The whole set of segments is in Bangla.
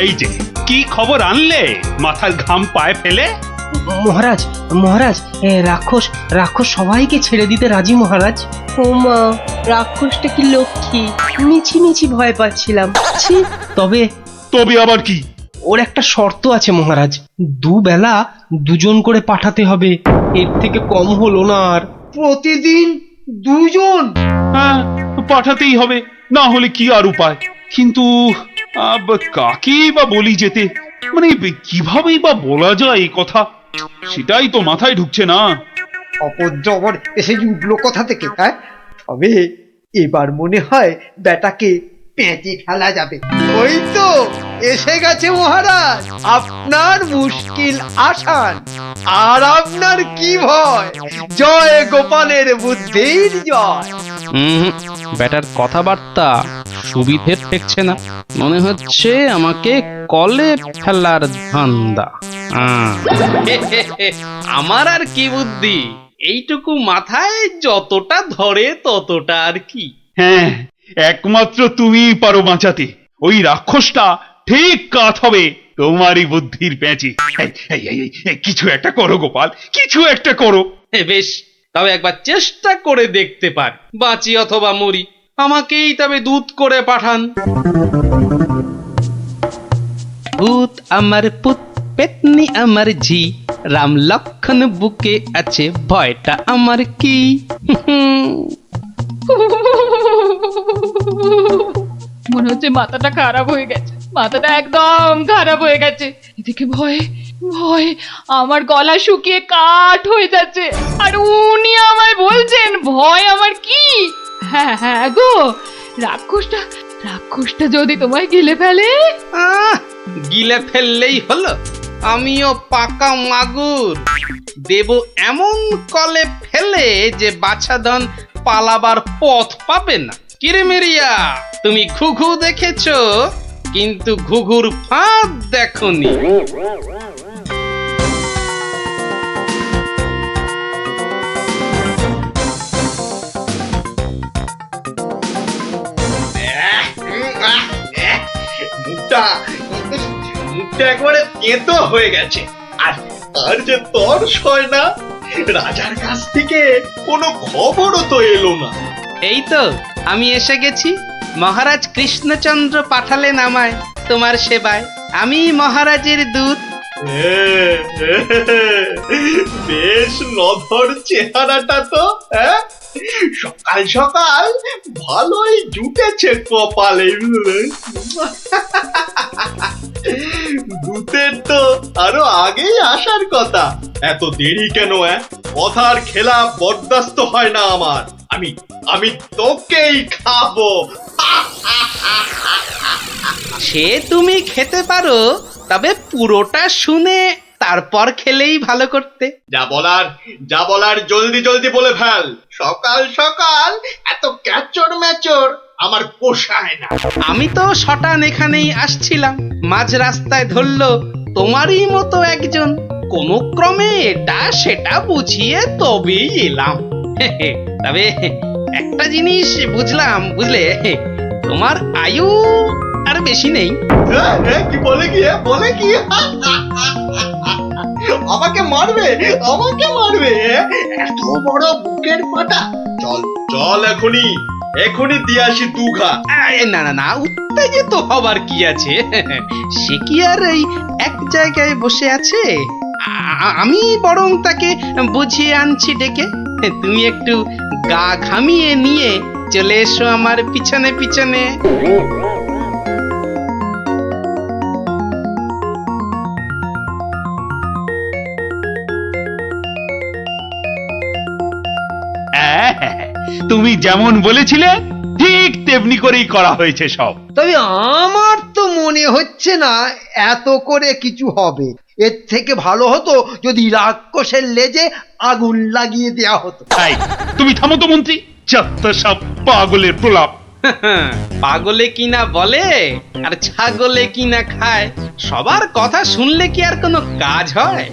এই যে কি খবর আনলে মাথার ঘাম পায়ে ফেলে? মহারাজ মহারাজ রাক্ষস রাক্ষস সবাইকে ছেড়ে দিতে রাজি মহারাজ। ও মা, রাক্ষসটা কি লক্ষ্মী, মিছি মিছি ভয় পাচ্ছিলাম। ছি, তবে তবে আবার কি? ওর একটা শর্ত আছে মহারাজ, দুবেলা দুজন করে পাঠাতে হবে, এর থেকে কম হলো না আর। প্রতিদিন দুজন? হ্যাঁ, পাঠাতেই হবে, না হলে কি আর উপায়। কিন্তু কাকেই বা বলি যেতে, মানে কিভাবেই বা বলা যায় এই কথা, সেটাই তো মাথায় ঢুকছে না। অপদ্রবর এসে উঠলো কোথা থেকে? হ্যাঁ, তবে এবার মনে হয় বেটাকে পেঁচে ফেলা যাবে। ওই তো এসে গেছে মহারাজ, আপনার মুশকিল আসান। আর আপনার কি ভয়? জয় গোপালের বুদ্ধির জয়। ব্যাটার কথাবার্তা সুবিধের ঠেকছে না, মনে হচ্ছে আমাকে কলে ফেলার ধান্দা। আমার আর কি বুদ্ধি, এইটুকু মাথায় যতটা ধরে ততটা আর কি। হ্যাঁ, একমাত্র তুমিই পারো বাঁচাতে। ওই রাক্ষসটা ঠিক কাত হবে তোমারই বুদ্ধির প্যাঁচে। কিছু একটা করো গোপাল, কিছু একটা করো। বেশ, তবে একবার চেষ্টা করে দেখতে পার, বাঁচি অথবা মরি। আমাকেই তবে দূত করে পাঠান। ভূত আমার পুত, পেতনি আমার ঝি, রাম লক্ষণ বুকে আছে, ভয়টা আমার কি? মনে হচ্ছে মাথাটা খারাপ হয়ে গেছে, মাথাটা একদম খারাপ হয়ে গেছে। এদিকে ভয়ে ভয়ে আমার গলা শুকিয়ে কাঠ হয়ে যাচ্ছে, আর উনি আমায় বলছেন ভয় আমার কি? হ্যাঁ হ্যাঁ গো, রাক্ষসটা রাক্ষসটা যদি তোমায় গিলে ফেলে? গিলে ফেললেই হলো, আমিও পাকা মাগুর, দেব এমন কলে ফেলে যে বাছাধন পালাবার পথ পাবে না। কিরেমেরিয়া, তুমি ঘুঘু দেখেছো, কিন্তু ঘুঘুর ফাঁদ দেখোনি। মুখটা মুখটা একবারে তেতো হয়ে গেছে। আর আর যে তর্স হয় না, রাজার কাছ থেকে কোনো খবরও তো এলো না। এই তো আমি এসে গেছি, মহারাজ কৃষ্ণচন্দ্র পাঠালেন আমায় তোমার সেবায়, আমি মহারাজের দূত। বেশ নধর চেহারাটা তো, হ্যাঁ? সকাল সকাল ভালোই জুটেছে কপালে। দূতের তো আরো আগেই আসার কথা, এত দেরি কেন? কথার খেলা বরদাস্ত হয় না আমার। আমি আমি তোকেই খাবো। সে তুমি খেতে পারো, তবে পুরোটা শুনে তারপর খেলেই ভালো করতে। যা বলার জলদি জলদি বলে ফেল। সকাল সকাল এত ক্যাচর ম্যাচর আমার পোষায় না। আমি তো শটান এখানেই আসছিলাম, মাঝ রাস্তায় ধরলো তোমারই মতো একজন, কোনো ক্রমে এটা সেটা বুঝিয়ে তবেই এলাম। তবে একটা জিনিস বুঝলাম, বুঝলে, তোমার আয়ু আর বেশি নেই। কি বলে কি আমাকে মারবে? এত বড় বুকের পাটা? চল চল, এখনই দিয়ে আসি দুঘা। না না না, উত্তেজিত হবার কি আছে? সে কি আর এই এক জায়গায় বসে আছে? আমি বরং তাকে বুঝিয়ে আনছি ডেকে। তুমি একটু গা ঘামিয়ে নিয়ে চলে এসো আমার পিছনে পিছনে। তুমি যেমন বলেছিলে ঠিক তেমনি করেই করা হয়েছে সব। তবে আমার তো মনে হচ্ছে না এত করে কিছু হবে। এর থেকে ভালো হতো যদি রাক্ষসের লেজে আগুন লাগিয়ে দেয়া হতো। তাই তুমি থামো তো মন্ত্রী, যত সব পাগলের প্রলাপ। পাগলে কিনা বলে আর ছাগলে কিনা খায়, সবার কথা শুনলে কি আর কোনো কাজ হয়?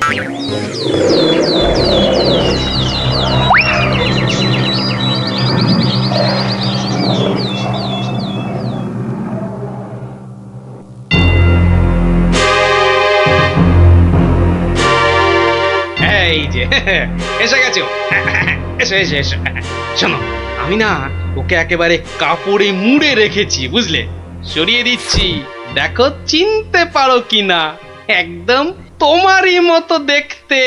এসে গেছো। এসো এসো এসো। শোনো, আমি না ওকে একেবারে কাপড়ে মুড়ে রেখেছি, বুঝলে? সরিয়ে দিচ্ছি, দেখো চিনতে পারো কিনা। একদম তোমারই মতো দেখতে।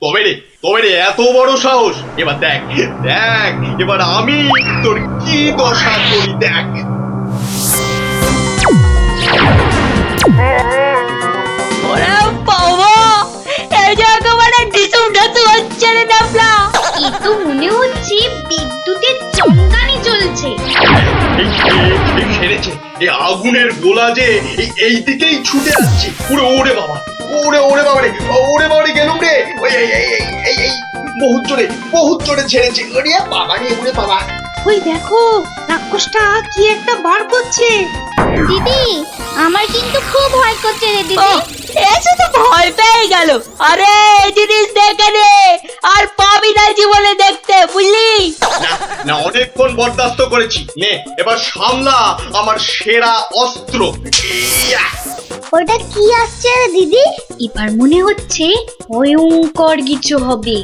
তবে রে এত বড় সাহস! এবার দেখ দেখ, এবার আমি তোর কি দশা করি দেখ। ওরে বাবা, এই যে একেবারে ডিসুম ঢাসু হচ্ছে রে ডাবলা। এ তো মনে হচ্ছে বিদ্যুতের চমকানি চলছে। খেলেছে এই আগুনের গোলা যে এই দিকেই ছুটে আসছে। ওরে ওরে বাবা, ওরে বাবা রে, ওরে বাবা রে, গেলুম রে। ওই এই বহুত জোরে ছেড়েছে। ওরে বাবা রে, ওরে বাবা। ওই দেখো, রাক্ষসটা কি একটা বার করছে। দিদি, আমার কিন্তু খুব ভয় করছে রে দিদি। এসে তো ভয় পেয়ে গেল। আরে এই জিনিস দেখে নে, আর পাবি না জীবনে দেখতে, বুঝলি? না অনেকক্ষণ বরদাস্ত করেছি, নে এবার সামলা আমার সেরা অস্ত্র। ইয়া! ওটা কি আসছে রে দিদি? এবার মনে হচ্ছে ভয়ঙ্কর কিছু হবে।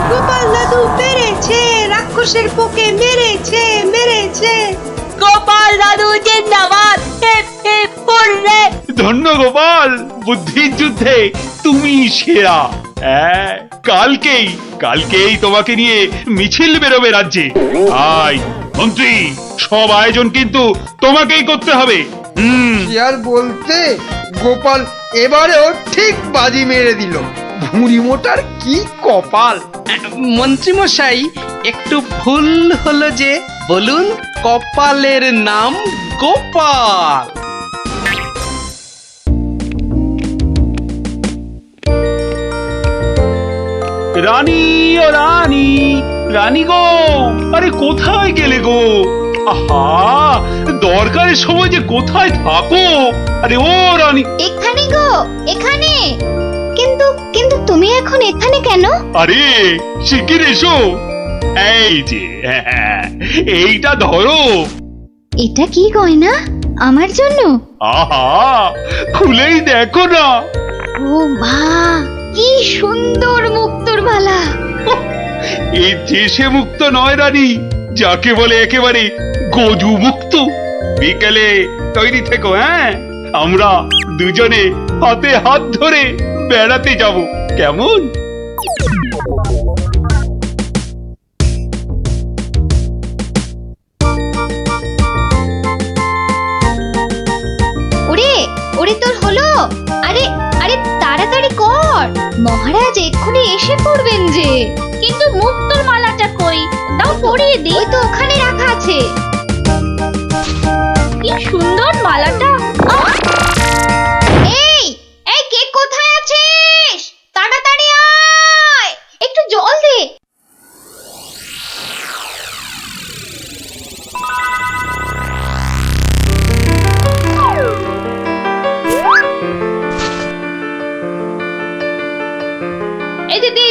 গোপাল দাদু মেরেছে, রাক্ষসের পোকে মেরেছে। গোপাল দাদু জিন্দাবাদ। Hip hip hurray. ধন্য গোপাল, বুদ্ধির যুদ্ধে তুমি সেরা। হ্যাঁ, কালকেই তোমাকে নিয়ে মিছিল বেরোবে রাজ্যে। আয় মন্ত্রী, সব আয়োজন কিন্তু তোমাকেই করতে হবে। কি আর বলতে, গোপাল এবারেও ঠিক বাজি মেরে দিল। ভুঁড়ি মোটার কি কপাল! মন্ত্রী মশাই, একটু ভুল হলো যে। বলুন, কপালের নাম গোপাল। রানী ও রানী গো, আরে কোথায় গেলে গো? আহা, দরকারের সময় যে কোথায় থাকো? আরে ও রানী। এখানে গো, এখানে। কিন্তু তুমি এখন এখানে কেন? আরে শিগগির এসো। এই যে, এইটা ধরো। এটা কি গয়না? আমার জন্য? আহা, খুলেই দেখো না। ও মা, কি সুন্দর মুক্তোর মালা। এই যে সে মুক্ত নয় রানী, যাকে বলে একেবারে গজু মুক্ত। বিকেলে তৈরি থেকো, হ্যাঁ? আমরা দুজনে হাতে হাত ধরে বেড়াতে যাব, কেমন? ওরে তোর হলো? আরে তাড়াতাড়ি কর, মহারাজ এক্ষুনি এসে পড়বেন যে। কিন্তু মুক্তোর মালাটা কই? দাও পরিয়ে দিই। ওই তো ওখানে রাখা আছে। কি সুন্দর মালাটা। এই কে কোথায় আছিস? তাড়াতাড়ি আয়, একটু জল দে।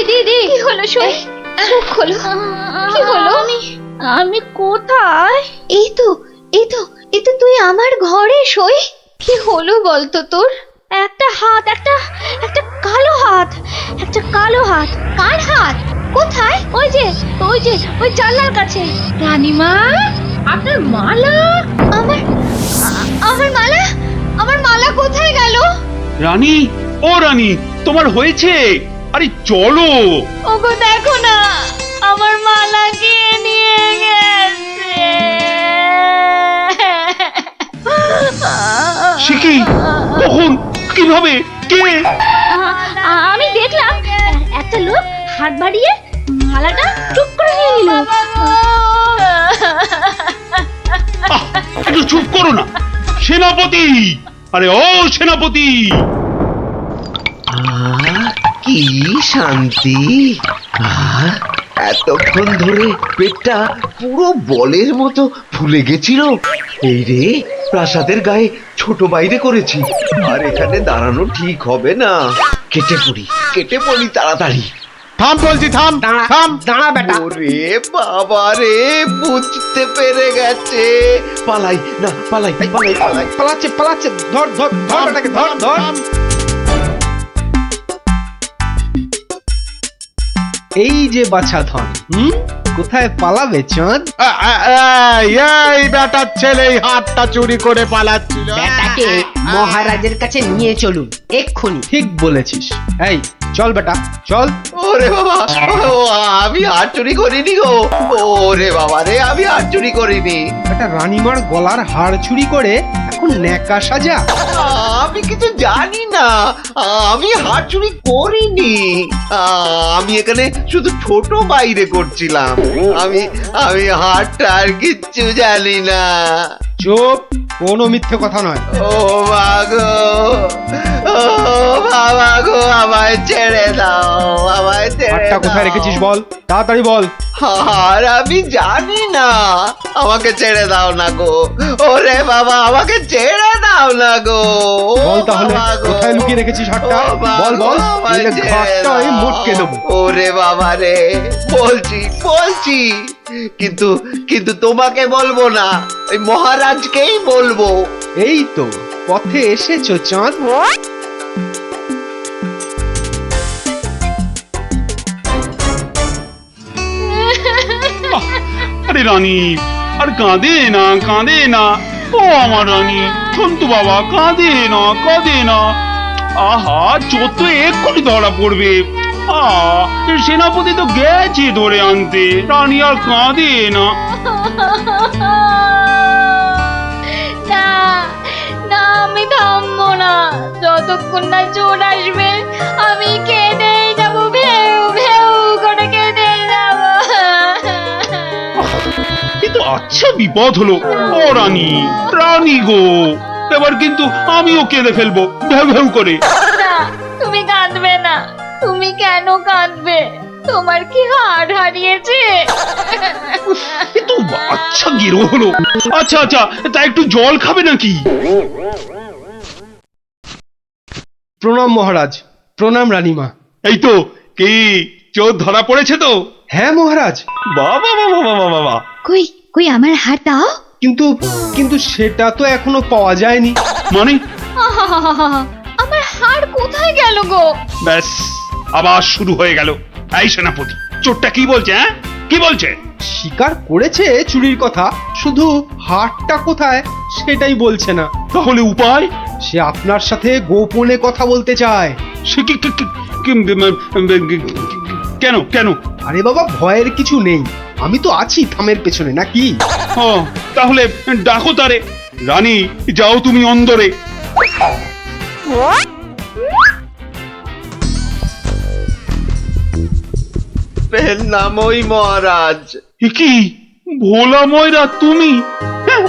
দিদি কি হলো? শুই মুখ খোলো। কি হলো? আমি কোথায়? এই তো তুই আমার ঘরে শুই। কি হলো বলতো তোর? একটা কালো হাত। কার হাত? কোথায়? ওই জানলার কাছে। রানীমা, আপনার মালা। আমার মালা কোথায় গেল? রানী ও রানী, তোমার হয়েছে? আরে চলো। ওগো দেখো না, আমার মালা কে নিয়ে গেছে। সে কি? কখন? কিভাবে? কে? আমি দেখলাম একটা লোক হাত বাড়িয়ে মালাটা চুপ করে নিয়ে নিল। একটু চুপ করো না সেনাপতি। আরে ও সেনাপতি, কি শান্তি! এতক্ষণ ধরে পেটটা পুরো বলের মতো ফুলে গেছিল। এই রে, প্রাসাদের গায়ে ছোট বাইরে করেছি, আর এখানে দাঁড়ানো ঠিক হবে না। কেটে পড়ি তাড়াতাড়ি। থাম বলছি, থাম দাঁড়া থাম। দাঁড়া বেটা। ওরে বাবা রে, বুঝতে পেরে গেছে। পালাই না, পালাই পালাই পালাই। পালাচ্ছে পালাচ্ছে, ধর ধর ধর বেটাকে, ধর ধর। এই যে বাছা ধন, কোথায় পালাবে চাঁদ? এই বেটার ছেলে এই হাতটা চুরি করে পালাচ্ছিল। বেটাকে মহারাজের কাছে নিয়ে চলুন এক্ষুনি। ঠিক বলেছিস। এই চল বেটা চল। ওরে বাবা, ও, আমি হাত চুরি করিনি গো। ওরে বাবা রে, আমি হাত চুরি করিনি। বেটা রানীমার গলার হাড় চুরি করে এখন ন্যাকা সাজা। আমি কিছু জানি না, আমি হাত চুরি করিনি। আমি এখানে শুধু ছোট বাইরে করছিলাম। আমি আমি হাতটা আর কিচ্ছু জানি না। চুপ, কোনো মিথ্যে কথা নয়। ও মা গো, ও বাবা গো, আমায় ছেড়ে দাও, আমায় ছেড়ে হাড়টা কোথায় দাও। রেখেছিস বল, তাড়াতাড়ি বল। আর আমি জানি না, আমাকে ছেড়ে দাও না গো। ওরে বাবা, আমাকে ছেড়ে দাও না গো। বল তাহলে বাবা গো। কোথায় লুকিয়ে রেখেছিস হাড়টা? ও বাবা বল বল, গো, আমায় নইলে ছেড়ে ঘাটটা আমি দাও। মোটকে দেবো। ওরে বাবা রে, বলছি বলছি, কিন্তু কিন্তু তোমাকে বলবো না, ওই মহারাজকেই বলবো। এই তো পথে এসেছো চাঁদ। আরে রানী, আর কাঁদে না, কাঁদে না। ও আমার রানী, সন্তু বাবা, কাঁদে না, কাঁদে না। আহা, চোর তো এক্ষুনি ধরা পড়বে। সেনাপতি তো গেছে ধরে আনতে। রানী আর কাঁদে না। না না, আমি থামবো না যতক্ষণ না চোর আসবে। আমি কেঁদেই যাবো, ভেউ ভেউ করে কেঁদে যাবো। কিন্তু আচ্ছা বিপদ হলো। ও রানী, রানী গো, এবার কিন্তু আমিও কেঁদে ফেলবো ভেউ ভেউ করে। না, তুমি কাঁদবে না। তুমি কেন কাঁদবে? তোমার কি হাড় হারিয়েছে? কিন্তু আচ্ছা গেরো হলো। আচ্ছা আচ্ছা, তা একটু জল খাবে নাকি? প্রণাম মহারাজ, প্রণাম রানীমা। এই তো, কি চোর ধরা পড়েছে তো? হ্যাঁ মহারাজ। বাবা বাবা বাবা বাবা। কই কই আমার হাড় দাও। কিন্তু কিন্তু সেটা তো এখনো পাওয়া যায়নি। মানে? আহাহাহাহা, আমার হাড় কোথায় গেল গো? ব্যাস, আবার শুরু হয়ে গেল। এই সেনাপতি, চোরটা কি বলছে? হ্যাঁ, কি বলছে? স্বীকার করেছে চুরির কথা, শুধু হাড়টা কোথায় সেটাই বলছে না। তাহলে উপায়? সে আপনার সাথে গোপনে কথা বলতে চায়। সে কেন কেন? আরে বাবা, ভয়ের কিছু নেই, আমি তো আছি থামের পেছনে, নাকি? ও, তাহলে ডাকো তারে। রানী, যাও তুমি অন্দরে। এর নাম ওই মহারাজ। এ কি ভোলা ময়রা তুমি? হ্যাঁ,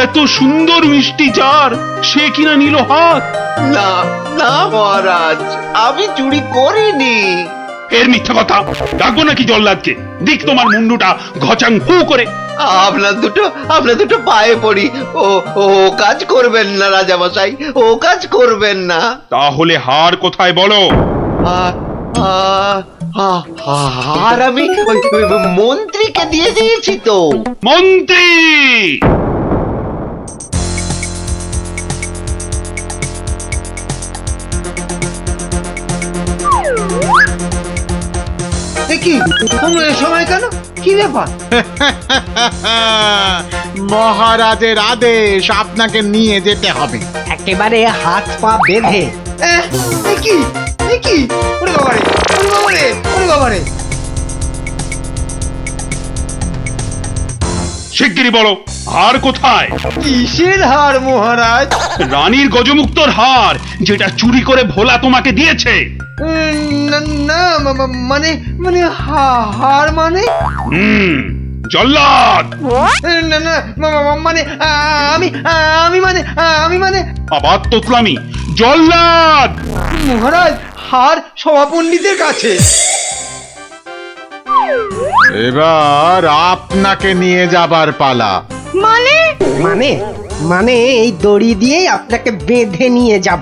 এত সুন্দর মিষ্টি চার, সে কিনা নিল হাত। না না মহারাজ, আমি চুরি করিনি। এর মিথ্যা কথা। ডাকবো নাকি জল্লাদকে? দিক তোমার মুন্ডুটা ঘচাং ফু করে। আপনার দুটো পায়ে পড়ি। ও ও কাজ করবেন না রাজামশাই, ও কাজ করবেন না। তাহলে হার কোথায় বলো? আর আমি ওই মন্ত্রীকে দিয়ে দিয়েছি তো। মন্ত্রী! কি তোমরা এ সময় কেন? কি ব্যাপার? মহারাজের আদেশ, আপনাকে নিয়ে যেতে হবে। একেবারে হাত পা বেঁধে। কি কি? ওরে বাবারে, ওরে বাবারে, ওরে বাবারে। শিগগিরই বলো, হার কোথায়? কিসের হার মহারাজ? রানীর গজমুক্তর হার, যেটা চুরি করে ভোলা তোমাকে দিয়েছে। না না, মানে মানে হার মানে? জল্লাদ! না না, মানে আমি মানে আবার তোতলামি। জল্লাদ! মহারাজ, হার সভাপণ্ডিতের কাছে। এবার আপনাকে নিয়ে যাবার পালা। মানে মানে মানে এই দড়ি দিয়ে আপনাকে বেঁধে নিয়ে যাব।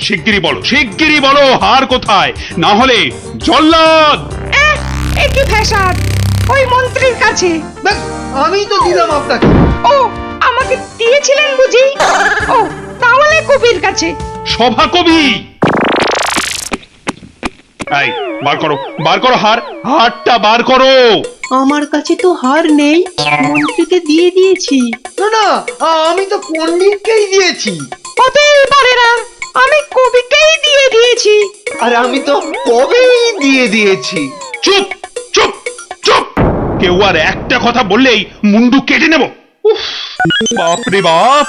শিগগিরই বলো হার কোথায়, না হলে জল্লাদ। কি ফ্যাসাদ, ওই মন্ত্রীর কাছে। দেখ, আমি তো দিলাম আপনাকে। ও আমাকে দিয়েছিলেন বুঝি? ও তাহলে কবির কাছে। সভা কবি, এই বার করো হারটা বার করো। আমার কাছে তো হার নেই, মন্ত্রীকে দিয়ে দিয়েছি। না না, আমি তো পণ্ডিতকেই দিয়েছি। হতেই পারে না, আমি কবিকেই দিয়ে দিয়েছি। আর আমি তো কবেই দিয়ে দিয়েছি। চুপ চুপ চুপ, কেউ আর একটা কথা বললেই মুন্ডু কেটে নেব। উফ, বাপ রে বাপ,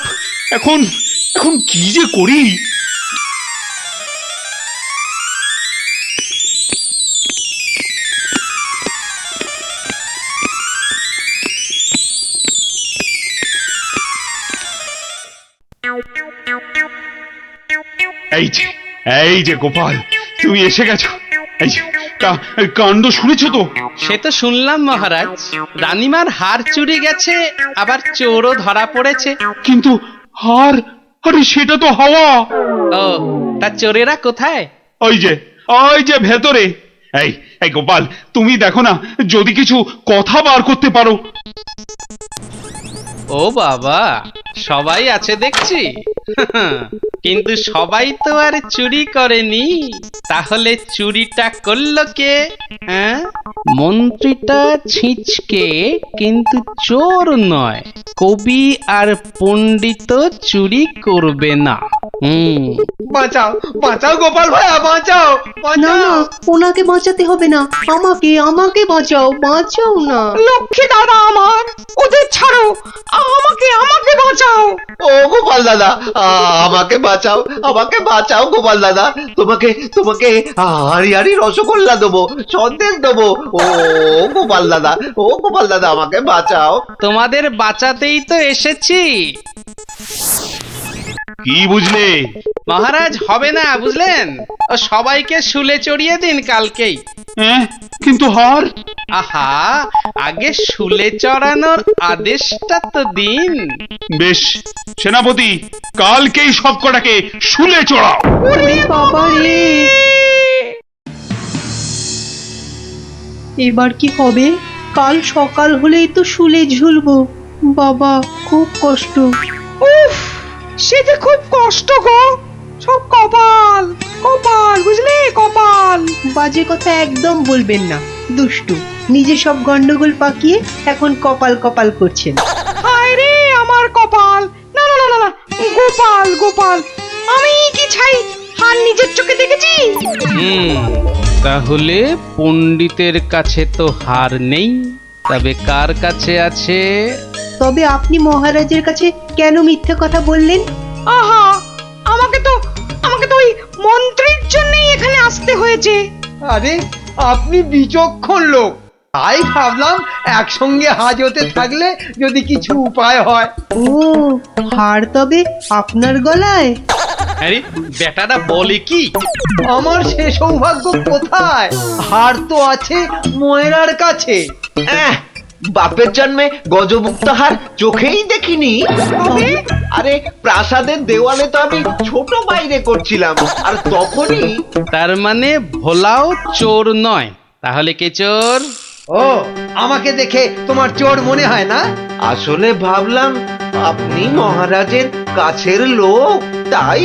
এখন কি যে করি। এই যে গোপাল, তুমি এসে গেছো। এই যে কাণ্ড শুনেছো তো? সে তো শুনলাম মহারাজ, রানীমার হার চুরি গেছে, আবার চোরও ধরা পড়েছে। কিন্তু হার, আরে সেটা তো হাওয়া। ও, তা চোরেরা কোথায়? ওই যে ভেতরে। এই গোপাল, তুমি দেখো না যদি কিছু কথা বার করতে পারো। ও বাবা, সবাই আছে দেখছি। কিন্তু সবাই তো আর চুরি করেনি, তাহলে চুরিটা করলো কে? হ্যাঁ, মন্ত্রীটা ছিঁচকে কিন্তু চোর নয়, কবি আর পণ্ডিত চুরি করবে না। বাঁচাও গোপাল ভাইয়া, বাঁচাও। না না, ওনাকে বাঁচাতে হবে না, আমাকে বাঁচাও না। লক্ষ্মী দাদা আমার, ওদের ছাড়ো, আমাকে বাঁচাও। ও গোপাল দাদা, আমাকে বাঁচাও গোপাল দাদা। তোমাকে হাড়ি রসগোল্লা দেবো, সন্দেশ দেবো। ও গোপাল দাদা, আমাকে বাঁচাও। তোমাদের বাঁচাতেই তো এসেছি। কি বুঝলে? মহারাজ, হবে না বুঝলেন, ও সবাইকে শুলে চড়িয়ে দিন কালকেই। কিন্তু হার? আহা, আগে শুলে চড়ানোর আদেশটা তো দিন। বেশ সেনাপতি, কালকেই সব কটাকে শুলে চড়াও। ওরে বাবা রে, এবার কি হবে? কাল সকাল হলেই তো শুলে ঝুলবো। বাবা, খুব কষ্ট। উফ, সে যে খুব কষ্ট গো। সব কপাল, বুঝলে, কপাল। বাজে কথা একদম বলবেন না, দুষ্টু। নিজে সব গন্ডগোল পাকিয়ে এখন কপাল করছেন। হায় রে আমার কপাল। না, গোপাল, আমি কি ছাই হার নিজের চোখে দেখেছি? তাহলে পণ্ডিতের কাছে তো হার নেই, তবে কার কাছে আছে? তবে আপনি মহারাজের কাছে কেন মিথ্যে কথা বললেন? আহা, আমাকে তো ওই মন্ত্রীর জন্যই এখানে আসতে হয়েছে। আরে, আপনি বিচক্ষণ লোক, তাই ভাবলাম একসঙ্গে হাজতে থাকলে যদি কিছু উপায় হয়। ও, হার তবে আপনার গলায়? আরে বেটাটা বলে কি? আমার সে সৌভাগ্য কোথায়? হার তো আছে ময়রার কাছে। বাপের জন্মে গজমুক্ত হার চোখেই দেখিনি। আরে প্রাসাদের দেওয়ালে তো আমি ছোট বাইরে করছিলাম, আর তখনই। তার মানে ভোলাও চোর নয়, তাহলে কে চোর? ও, আমাকে দেখে তোমার চোর মনে হয় না? আসলে ভাবলাম আপনি মহারাজের কাছের লোক, তাই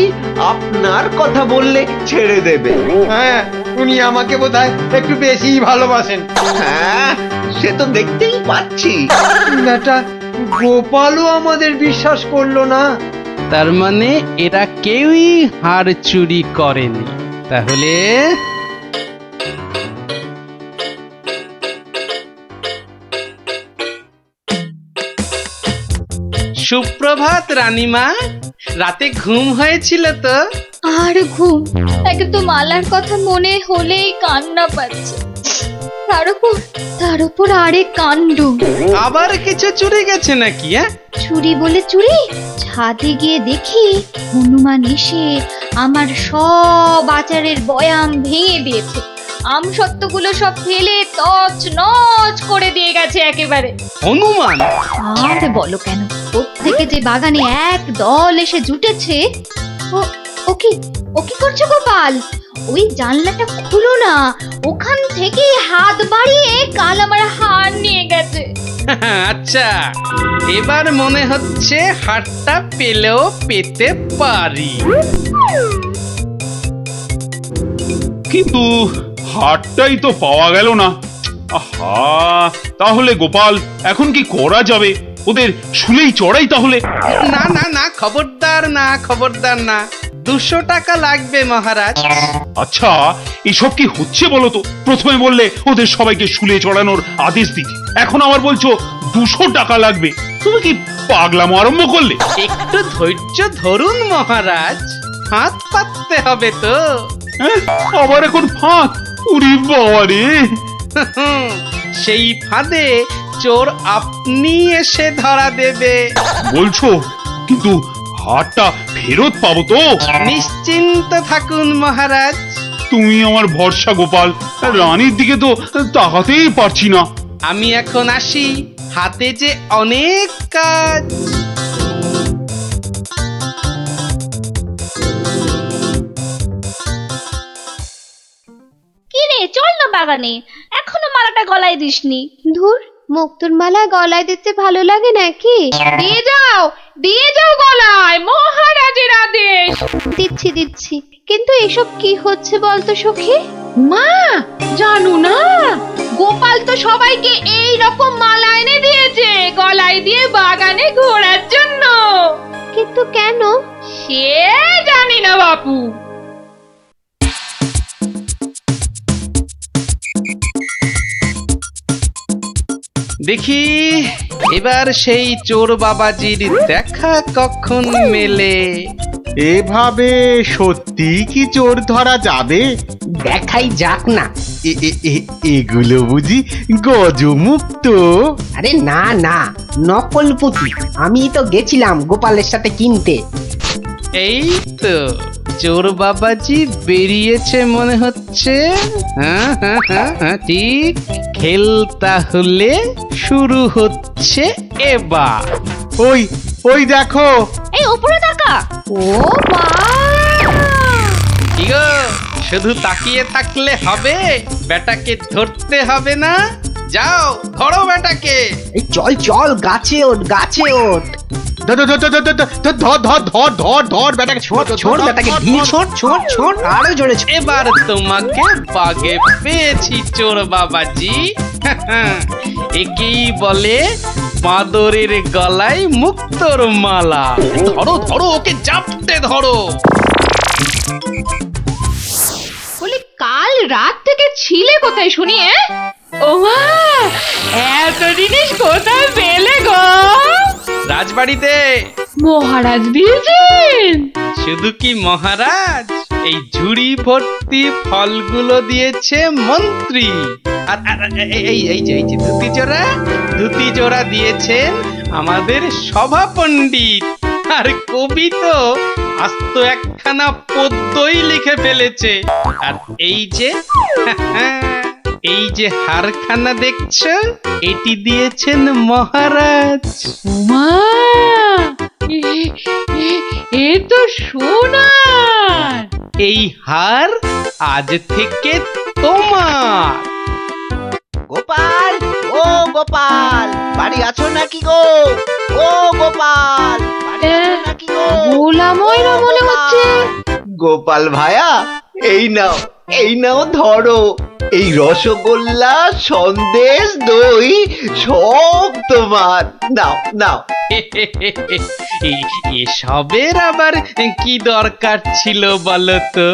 আপনার কথা বললে ছেড়ে দেবে। হ্যাঁ, উনি আমাকে বোধহয় একটু বেশি ভালোবাসেন। হ্যাঁ, সে তো দেখতেই পাচ্ছি। বেটা গোপালও আমাদের বিশ্বাস করলো না। তার মানে এরা কেউই হার চুরি করেনি। তাহলে সুপ্রভাত রানীমা, রাতে ঘুম হয়েছিল তো? আর ঘুম, একে তো মালার কথা মনে হলেই কান্না পাচ্ছে। তার উপর আরেক কাণ্ড। আবার কিছু চুরি গেছে নাকি? চুরি বলে চুরি, ছাদে গিয়ে দেখি হনুমান এসে আমার সব আচারের বয়াম ভেঙে দিয়েছে। আমসত্ত্বগুলো সব ফেলে তছনছ করে দিয়ে গেছে একেবারে। হনুমান? আর বলো কেন, প্রত্যেকে যে বাগানে এক দল এসে জুটেছে। ও কি করছো গোপাল? ওই জানলাটা খুলো না, ওখান থেকে হাত বাড়িয়ে কাল আমার হার নিয়ে গেছে। আচ্ছা, এবার মনে হচ্ছে হারটা পেলেও পেতে পারি। কিন্তু হারটাই তো পাওয়া গেল না। আহা, তাহলে গোপাল এখন কি করা যাবে? ওদের শুলেই চড়াই তাহলে। না না না, খবরদার না, খবরদার না। 200 টাকা লাগবে মহারাজ। আচ্ছা, এসব কি হচ্ছে বলো তো? প্রথমে বললে ওদের সবাইকে শুলে চড়ানোর আদেশ দিতে, এখন আবার বলছো 200 টাকা লাগবে। তুমি কি পাগলামো আরম্ভ করলে? একটু ধৈর্য ধরুন মহারাজ, হাত পাততে হবে তো। হ্যাঁ, আবার এখন ফাঁক? উরি বাবা রে! সেই ফাঁদে চোর আপনি এসে ধরা দেবে। বলছো, কিন্তু হারটা ফেরত পাবো তো? নিশ্চিন্ত থাকুন মহারাজ। তুমি আমার ভরসা গোপাল, রানীর দিকে তো তাকাতেই পারছি না। আমি এখন আসি, হাতে যে অনেক কাজ। কি রে, চল না বাগানে, এখনো মালাটা গলায় দিসনি। ধুর, মুক্তোর মালা গলায় দিতে ভালো লাগে নাকি? দিয়ে যাও গলায়, মহারাজের আদেশ। দিচ্ছি, কিন্তু এসব কি হচ্ছে বলতো সখী? মা, জানো না, গোপাল তো সবাইকে এই রকম মালা এনে দিয়েছে গলায় দিয়ে বাগানে ঘোরার জন্য। কিন্তু কেন? সে জানি না বাপু। দেখি এবার সেই চোর বাবাজির দেখা কখন মেলে। এভাবে সত্যি কি চোর ধরা যাবে? দেখাই যাক না। এগুলো বুঝি গজমুক্ত? আরে না না, নকল পুঁতি। আমি তো গেছিলাম গোপালের সাথে কিনতে। এই তো চোর বাবাজি বেরিয়েছে মনে হচ্ছে। হ্যাঁ, ঠিক। খেল তাহলে শুরু হচ্ছে এবার। ওই দেখো। এই উপরে তাকা। ও মা! কি গো, শুধু তাকিয়ে থাকলে হবে? বেটাকে ধরতে হবে না? যাও ধরো বেটাকে। এই চল গাছে ওঠ, গাছে ওঠ। ধর বেটাকে, ছোট বেটাকে ঢিল ছোট আরো জোরে ছোট। এবার তোমাকে বাগে পেয়েছি চোর বাবাজি। একেই বলে বাঁদরের গলায় মুক্তোর মালা। ধরো ওকে জাপটে ধরো। বলি, কাল রাত থেকে ছিলে কোথায় শুনি? ও মা, এত জিনিস কোথায় পেলে গো? রাজবাড়িতে। মহারাজ দিয়েছেন? শুধু কি মহারাজ, এই ঝুড়ি ভর্তি ফলগুলো দিয়েছে মন্ত্রী। আর এই যে ধুতি জোড়া দিয়েছেন আমাদের সভা পণ্ডিত। আর কবি তো আস্ত একখানা পদ্যই লিখে ফেলেছে। আর এই যে হারখানা দেখছো, এটি দিয়েছেন মহারাজ। মা, এ তো সোনার। এই হার আজ থেকে তোমার। গোপাল, ও গোপাল, বাড়ি আছো নাকি গো? ও গোপাল, বাড়ি আছো নাকি গো? ভোলা ময়রা মনে হচ্ছে। গোপাল ভায়া, এই নাও ধরো। এই রসগোল্লা, সন্দেশ, দই সব তোমার। নাও। এসবের আবার কি দরকার ছিল বলো তো?